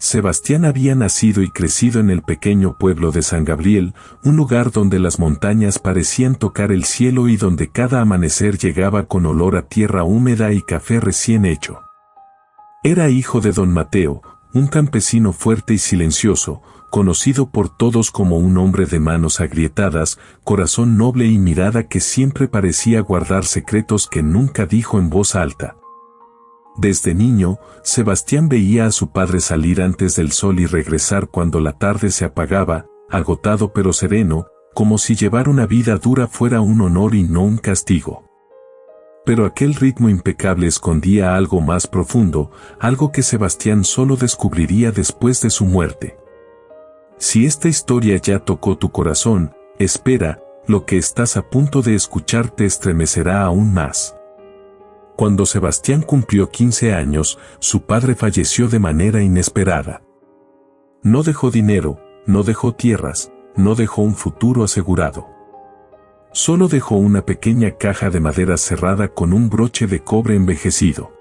Sebastián había nacido y crecido en el pequeño pueblo de San Gabriel, un lugar donde las montañas parecían tocar el cielo y donde cada amanecer llegaba con olor a tierra húmeda y café recién hecho. Era hijo de don Mateo, un campesino fuerte y silencioso, conocido por todos como un hombre de manos agrietadas, corazón noble y mirada que siempre parecía guardar secretos que nunca dijo en voz alta. Desde niño, Sebastián veía a su padre salir antes del sol y regresar cuando la tarde se apagaba, agotado pero sereno, como si llevar una vida dura fuera un honor y no un castigo. Pero aquel ritmo impecable escondía algo más profundo, algo que Sebastián solo descubriría después de su muerte. Si esta historia ya tocó tu corazón, espera, lo que estás a punto de escuchar te estremecerá aún más. Cuando Sebastián cumplió 15 años, su padre falleció de manera inesperada. No dejó dinero, no dejó tierras, no dejó un futuro asegurado. Solo dejó una pequeña caja de madera cerrada con un broche de cobre envejecido.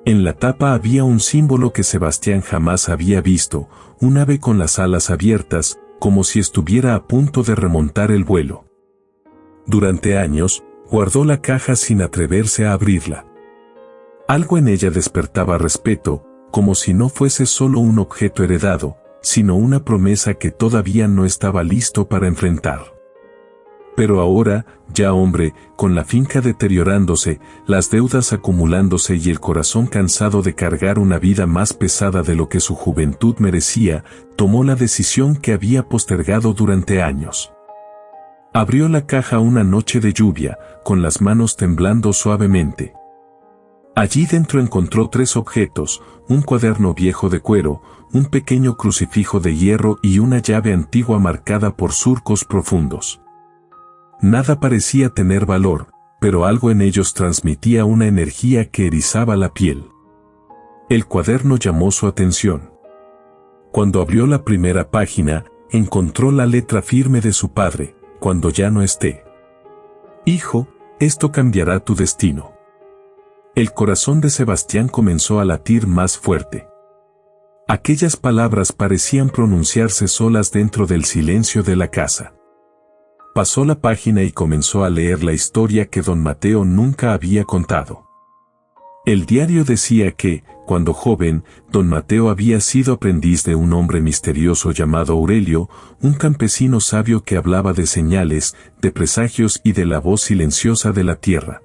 En la tapa había un símbolo que Sebastián jamás había visto, un ave con las alas abiertas, como si estuviera a punto de remontar el vuelo. Durante años, guardó la caja sin atreverse a abrirla. Algo en ella despertaba respeto, como si no fuese solo un objeto heredado, sino una promesa que todavía no estaba listo para enfrentar. Pero ahora, ya hombre, con la finca deteriorándose, las deudas acumulándose y el corazón cansado de cargar una vida más pesada de lo que su juventud merecía, tomó la decisión que había postergado durante años. Abrió la caja una noche de lluvia, con las manos temblando suavemente. Allí dentro encontró 3 objetos, un cuaderno viejo de cuero, un pequeño crucifijo de hierro y una llave antigua marcada por surcos profundos. Nada parecía tener valor, pero algo en ellos transmitía una energía que erizaba la piel. El cuaderno llamó su atención. Cuando abrió la primera página, encontró la letra firme de su padre: cuando ya no esté. Hijo, esto cambiará tu destino. El corazón de Sebastián comenzó a latir más fuerte. Aquellas palabras parecían pronunciarse solas dentro del silencio de la casa. Pasó la página y comenzó a leer la historia que don Mateo nunca había contado. El diario decía que, cuando joven, don Mateo había sido aprendiz de un hombre misterioso llamado Aurelio, un campesino sabio que hablaba de señales, de presagios y de la voz silenciosa de la tierra.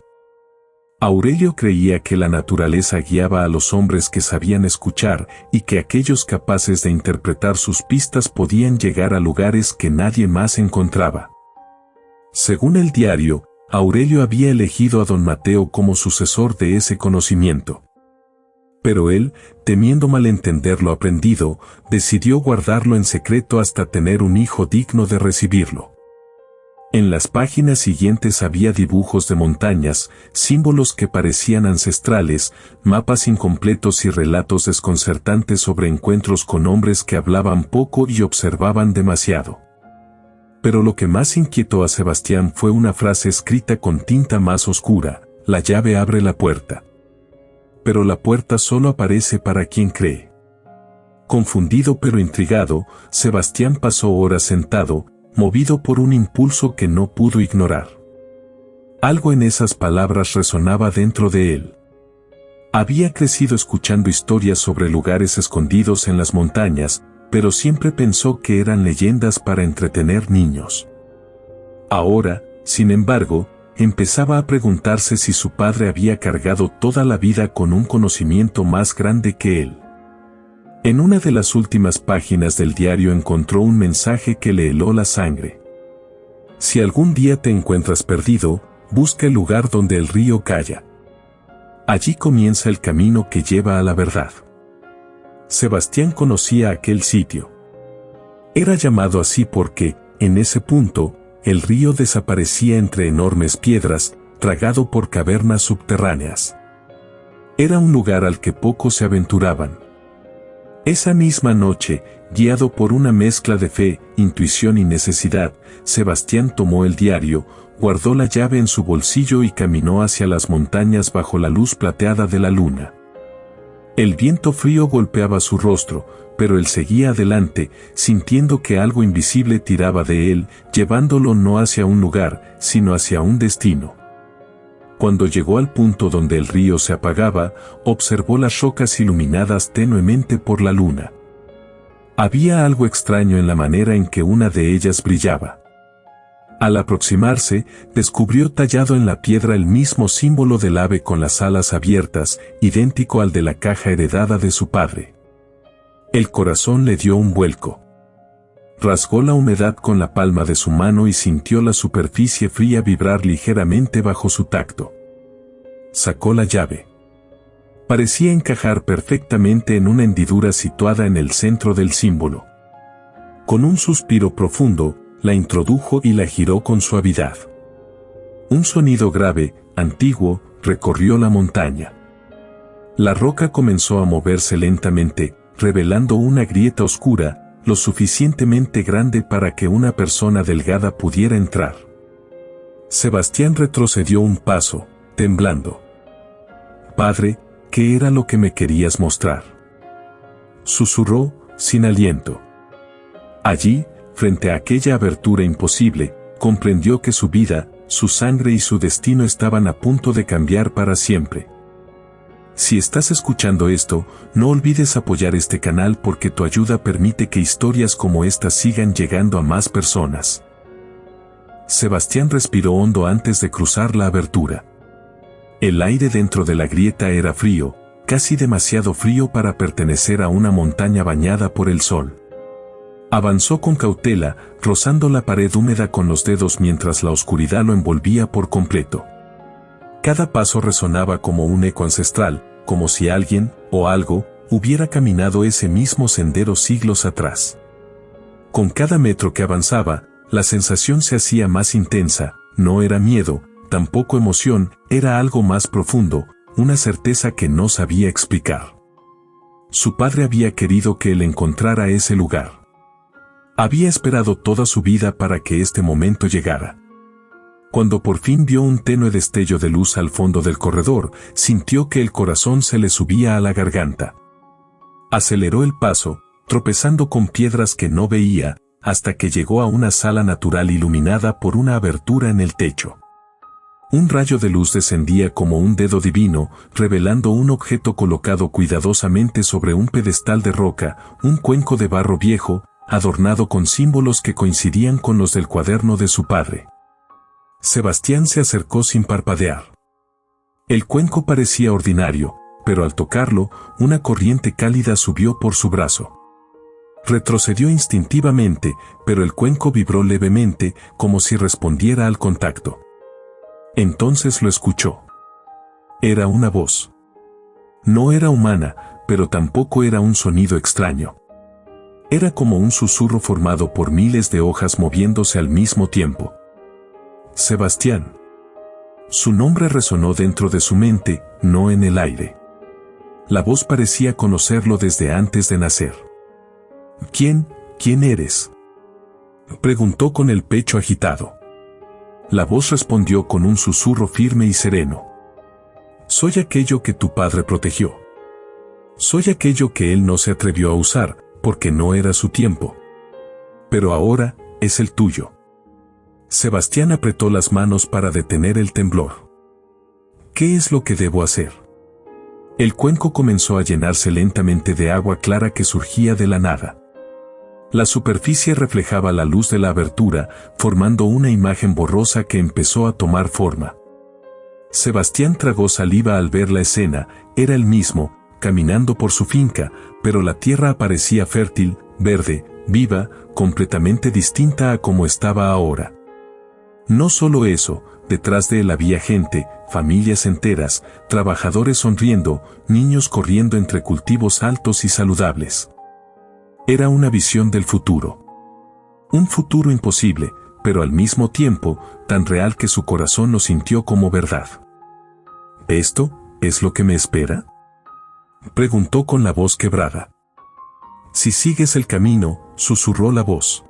Aurelio creía que la naturaleza guiaba a los hombres que sabían escuchar y que aquellos capaces de interpretar sus pistas podían llegar a lugares que nadie más encontraba. Según el diario, Aurelio había elegido a don Mateo como sucesor de ese conocimiento. Pero él, temiendo malentender lo aprendido, decidió guardarlo en secreto hasta tener un hijo digno de recibirlo. En las páginas siguientes había dibujos de montañas, símbolos que parecían ancestrales, mapas incompletos y relatos desconcertantes sobre encuentros con hombres que hablaban poco y observaban demasiado. Pero lo que más inquietó a Sebastián fue una frase escrita con tinta más oscura: la llave abre la puerta. Pero la puerta solo aparece para quien cree. Confundido pero intrigado, Sebastián pasó horas sentado, movido por un impulso que no pudo ignorar. Algo en esas palabras resonaba dentro de él. Había crecido escuchando historias sobre lugares escondidos en las montañas, pero siempre pensó que eran leyendas para entretener niños. Ahora, sin embargo, empezaba a preguntarse si su padre había cargado toda la vida con un conocimiento más grande que él. En una de las últimas páginas del diario encontró un mensaje que le heló la sangre. Si algún día te encuentras perdido, busca el lugar donde el río calla. Allí comienza el camino que lleva a la verdad. Sebastián conocía aquel sitio. Era llamado así porque, en ese punto, el río desaparecía entre enormes piedras, tragado por cavernas subterráneas. Era un lugar al que pocos se aventuraban. Esa misma noche, guiado por una mezcla de fe, intuición y necesidad, Sebastián tomó el diario, guardó la llave en su bolsillo y caminó hacia las montañas bajo la luz plateada de la luna. El viento frío golpeaba su rostro, pero él seguía adelante, sintiendo que algo invisible tiraba de él, llevándolo no hacia un lugar, sino hacia un destino. Cuando llegó al punto donde el río se apagaba, observó las rocas iluminadas tenuemente por la luna. Había algo extraño en la manera en que una de ellas brillaba. Al aproximarse, descubrió tallado en la piedra el mismo símbolo del ave con las alas abiertas, idéntico al de la caja heredada de su padre. El corazón le dio un vuelco. Rasgó la humedad con la palma de su mano y sintió la superficie fría vibrar ligeramente bajo su tacto. Sacó la llave. Parecía encajar perfectamente en una hendidura situada en el centro del símbolo. Con un suspiro profundo, la introdujo y la giró con suavidad. Un sonido grave, antiguo, recorrió la montaña. La roca comenzó a moverse lentamente, revelando una grieta oscura, lo suficientemente grande para que una persona delgada pudiera entrar. Sebastián retrocedió un paso, temblando. «Padre, ¿qué era lo que me querías mostrar?», susurró, sin aliento. Allí, frente a aquella abertura imposible, comprendió que su vida, su sangre y su destino estaban a punto de cambiar para siempre. Si estás escuchando esto, no olvides apoyar este canal porque tu ayuda permite que historias como esta sigan llegando a más personas. Sebastián respiró hondo antes de cruzar la abertura. El aire dentro de la grieta era frío, casi demasiado frío para pertenecer a una montaña bañada por el sol. Avanzó con cautela, rozando la pared húmeda con los dedos mientras la oscuridad lo envolvía por completo. Cada paso resonaba como un eco ancestral, como si alguien, o algo, hubiera caminado ese mismo sendero siglos atrás. Con cada metro que avanzaba, la sensación se hacía más intensa, no era miedo, tampoco emoción, era algo más profundo, una certeza que no sabía explicar. Su padre había querido que él encontrara ese lugar. Había esperado toda su vida para que este momento llegara. Cuando por fin vio un tenue destello de luz al fondo del corredor, sintió que el corazón se le subía a la garganta. Aceleró el paso, tropezando con piedras que no veía, hasta que llegó a una sala natural iluminada por una abertura en el techo. Un rayo de luz descendía como un dedo divino, revelando un objeto colocado cuidadosamente sobre un pedestal de roca, un cuenco de barro viejo, adornado con símbolos que coincidían con los del cuaderno de su padre. Sebastián se acercó sin parpadear. El cuenco parecía ordinario, pero al tocarlo, una corriente cálida subió por su brazo. Retrocedió instintivamente, pero el cuenco vibró levemente, como si respondiera al contacto. Entonces lo escuchó. Era una voz. No era humana, pero tampoco era un sonido extraño. Era como un susurro formado por miles de hojas moviéndose al mismo tiempo. Sebastián. Su nombre resonó dentro de su mente, no en el aire. La voz parecía conocerlo desde antes de nacer. ¿Quién eres?, preguntó con el pecho agitado. La voz respondió con un susurro firme y sereno. Soy aquello que tu padre protegió. Soy aquello que él no se atrevió a usar, porque no era su tiempo. Pero ahora, es el tuyo. Sebastián apretó las manos para detener el temblor. ¿Qué es lo que debo hacer? El cuenco comenzó a llenarse lentamente de agua clara que surgía de la nada. La superficie reflejaba la luz de la abertura, formando una imagen borrosa que empezó a tomar forma. Sebastián tragó saliva al ver la escena, era el mismo, caminando por su finca, pero la tierra aparecía fértil, verde, viva, completamente distinta a como estaba ahora. No solo eso, detrás de él había gente, familias enteras, trabajadores sonriendo, niños corriendo entre cultivos altos y saludables. Era una visión del futuro. Un futuro imposible, pero al mismo tiempo, tan real que su corazón lo sintió como verdad. ¿Esto es lo que me espera?, preguntó con la voz quebrada. Si sigues el camino, susurró la voz.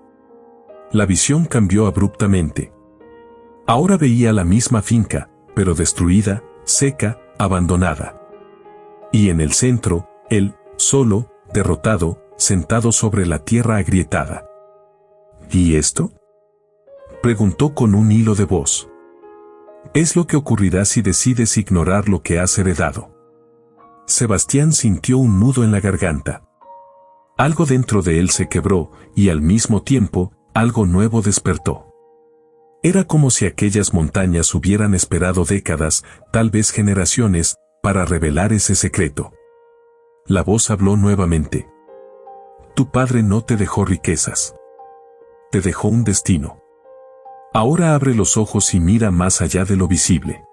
La visión cambió abruptamente. Ahora veía la misma finca, pero destruida, seca, abandonada. Y en el centro, Él, solo, derrotado, sentado sobre la tierra agrietada. ¿Y esto?, preguntó con un hilo de voz. Es lo que ocurrirá si decides ignorar lo que has heredado. Sebastián sintió un nudo en la garganta. Algo dentro de él se quebró, y al mismo tiempo, algo nuevo despertó. Era como si aquellas montañas hubieran esperado décadas, tal vez generaciones, para revelar ese secreto. La voz habló nuevamente. Tu padre no te dejó riquezas. Te dejó un destino. Ahora abre los ojos y mira más allá de lo visible.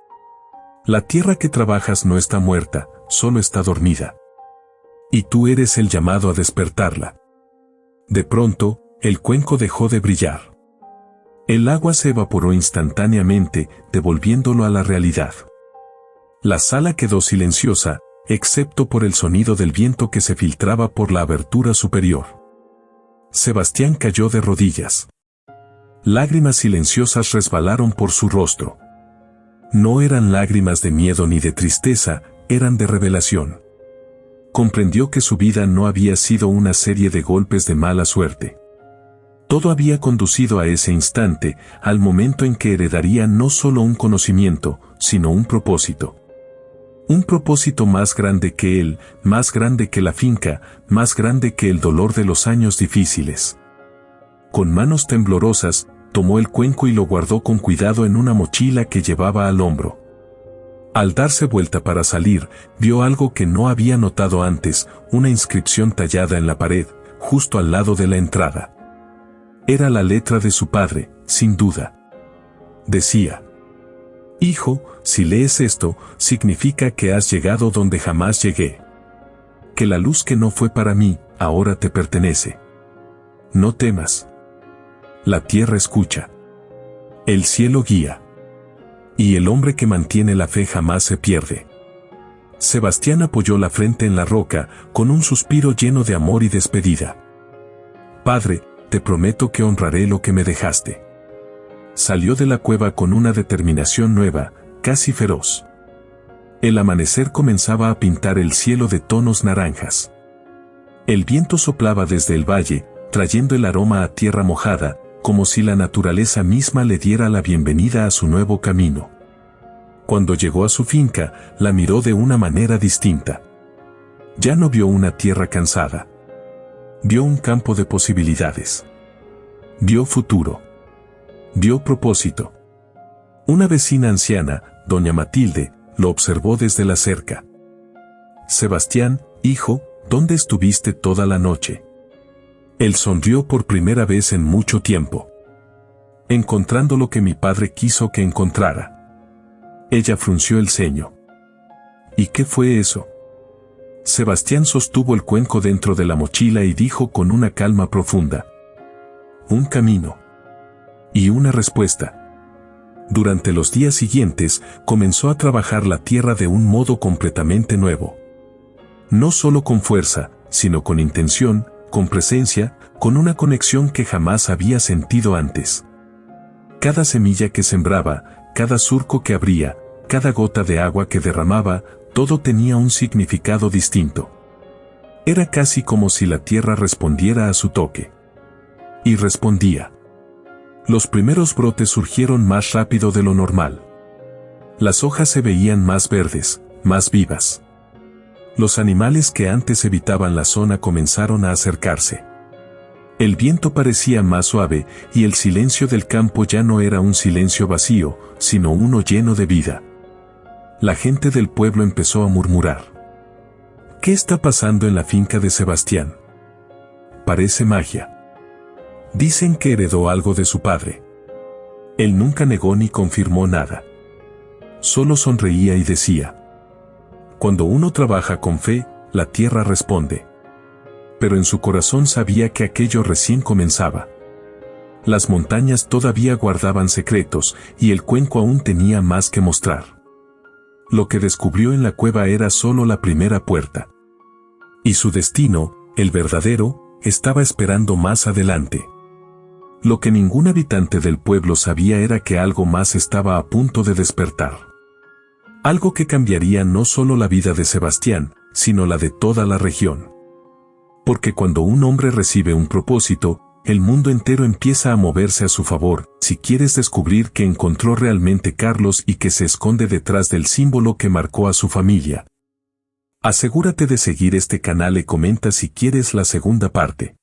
La tierra que trabajas no está muerta, solo está dormida. Y tú eres el llamado a despertarla. De pronto, el cuenco dejó de brillar. El agua se evaporó instantáneamente, devolviéndolo a la realidad. La sala quedó silenciosa, excepto por el sonido del viento que se filtraba por la abertura superior. Sebastián cayó de rodillas. Lágrimas silenciosas resbalaron por su rostro. No eran lágrimas de miedo ni de tristeza, eran de revelación. Comprendió que su vida no había sido una serie de golpes de mala suerte. Todo había conducido a ese instante, al momento en que heredaría no solo un conocimiento, sino un propósito. Un propósito más grande que él, más grande que la finca, más grande que el dolor de los años difíciles. Con manos temblorosas, tomó el cuenco y lo guardó con cuidado en una mochila que llevaba al hombro. Al darse vuelta para salir, vio algo que no había notado antes, una inscripción tallada en la pared, justo al lado de la entrada. Era la letra de su padre, sin duda. Decía: Hijo, si lees esto, significa que has llegado donde jamás llegué. Que la luz que no fue para mí, ahora te pertenece. No temas. La tierra escucha. El cielo guía. Y el hombre que mantiene la fe jamás se pierde. Sebastián apoyó la frente en la roca, con un suspiro lleno de amor y despedida. Padre, te prometo que honraré lo que me dejaste. Salió de la cueva con una determinación nueva, casi feroz. El amanecer comenzaba a pintar el cielo de tonos naranjas. El viento soplaba desde el valle, trayendo el aroma a tierra mojada, como si la naturaleza misma le diera la bienvenida a su nuevo camino. Cuando llegó a su finca, la miró de una manera distinta. Ya no vio una tierra cansada. Vio un campo de posibilidades. Vio futuro. Vio propósito. Una vecina anciana, doña Matilde, lo observó desde la cerca. Sebastián, hijo, ¿dónde estuviste toda la noche? Él sonrió por primera vez en mucho tiempo. Encontrando lo que mi padre quiso que encontrara. Ella frunció el ceño. ¿Y qué fue eso? Sebastián sostuvo el cuenco dentro de la mochila y dijo con una calma profunda: un camino. Y una respuesta. Durante los días siguientes, comenzó a trabajar la tierra de un modo completamente nuevo. No solo con fuerza, sino con intención, con presencia, con una conexión que jamás había sentido antes. Cada semilla que sembraba, cada surco que abría, cada gota de agua que derramaba, todo tenía un significado distinto. Era casi como si la tierra respondiera a su toque. Y respondía. Los primeros brotes surgieron más rápido de lo normal. Las hojas se veían más verdes, más vivas. Los animales que antes evitaban la zona comenzaron a acercarse. El viento parecía más suave, y el silencio del campo ya no era un silencio vacío, sino uno lleno de vida. La gente del pueblo empezó a murmurar. ¿Qué está pasando en la finca de Sebastián? Parece magia. Dicen que heredó algo de su padre. Él nunca negó ni confirmó nada. Solo sonreía y decía: cuando uno trabaja con fe, la tierra responde. Pero en su corazón sabía que aquello recién comenzaba. Las montañas todavía guardaban secretos, y el cuenco aún tenía más que mostrar. Lo que descubrió en la cueva era solo la primera puerta. Y su destino, el verdadero, estaba esperando más adelante. Lo que ningún habitante del pueblo sabía era que algo más estaba a punto de despertar. Algo que cambiaría no solo la vida de Sebastián, sino la de toda la región. Porque cuando un hombre recibe un propósito, el mundo entero empieza a moverse a su favor. Si quieres descubrir qué encontró realmente Carlos y qué se esconde detrás del símbolo que marcó a su familia, asegúrate de seguir este canal y comenta si quieres la segunda parte.